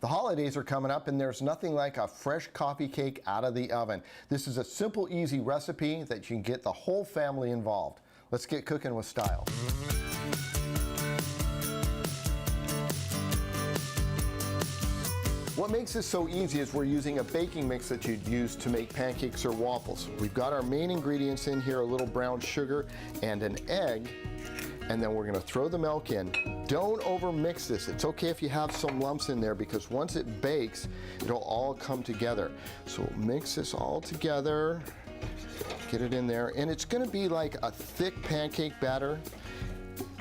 The holidays are coming up and there's nothing like a fresh coffee cake out of the oven. This is a simple, easy recipe that you can get the whole family involved. Let's get cooking with style. What makes this so easy is we're using a baking mix that you'd use to make pancakes or waffles. We've got our main ingredients in here, a little brown sugar and an egg, and then we're going to throw the milk in. Don't over mix this. It's okay if you have some lumps in there because once it bakes, it'll all come together. So we'll mix this all together, get it in there, and it's going to be like a thick pancake batter.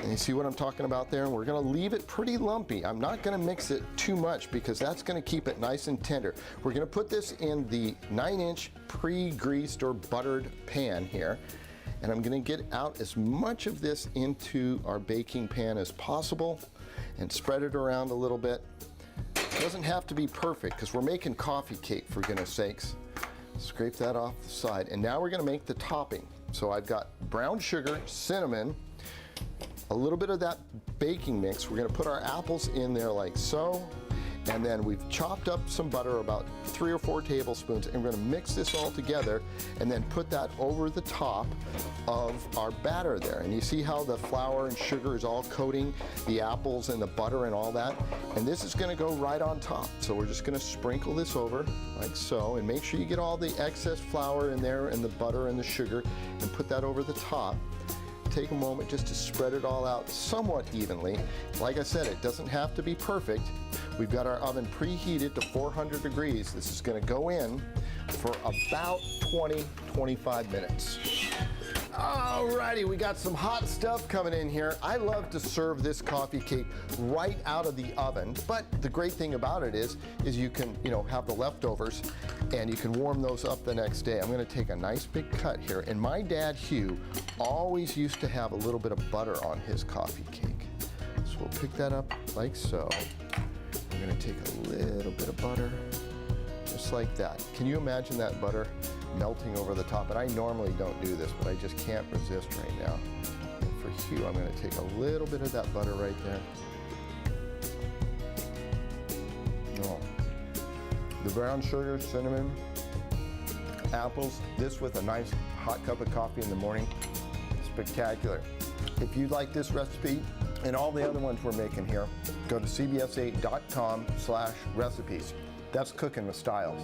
And you see what I'm talking about there? And we're going to leave it pretty lumpy. I'm not going to mix it too much because that's going to keep it nice and tender. We're going to put this in the 9-inch pre-greased or buttered pan here. And I'm going to get out as much of this into our baking pan as possible and spread it around a little bit. It doesn't have to be perfect because we're making coffee cake, for goodness sakes. Scrape that off the side. And now we're going to make the topping. So I've got brown sugar, cinnamon, a little bit of that baking mix. We're going to put our apples in there like so. And then we've chopped up some butter, about 3 or 4 tablespoons, and we're going to mix this all together and then put that over the top of our batter there. And you see how the flour and sugar is all coating the apples and the butter and all that? And this is going to go right on top. So we're just going to sprinkle this over like so, and make sure you get all the excess flour in there and the butter and the sugar and put that over the top. Take a moment just to spread it all out somewhat evenly. Like I said, it doesn't have to be perfect. We've got our oven preheated to 400 degrees. This is going to go in for about 20-25 minutes. Alrighty, we got some hot stuff coming in here. I love to serve this coffee cake right out of the oven, but the great thing about it is you can, have the leftovers and you can warm those up the next day. I'm going to take a nice big cut here, and my dad Hugh always used to have a little bit of butter on his coffee cake. So we'll pick that up like so. I'm going to take a little bit of butter, just like that. Can you imagine that butter melting over the top? And I normally don't do this, but I just can't resist right now. And for Hugh, I'm going to take a little bit of that butter right there. Oh. The brown sugar, cinnamon, apples, this with a nice hot cup of coffee in the morning. Spectacular. If you like this recipe and all the other ones we're making here, go to cbs8.com/recipes. That's Cooking with Styles.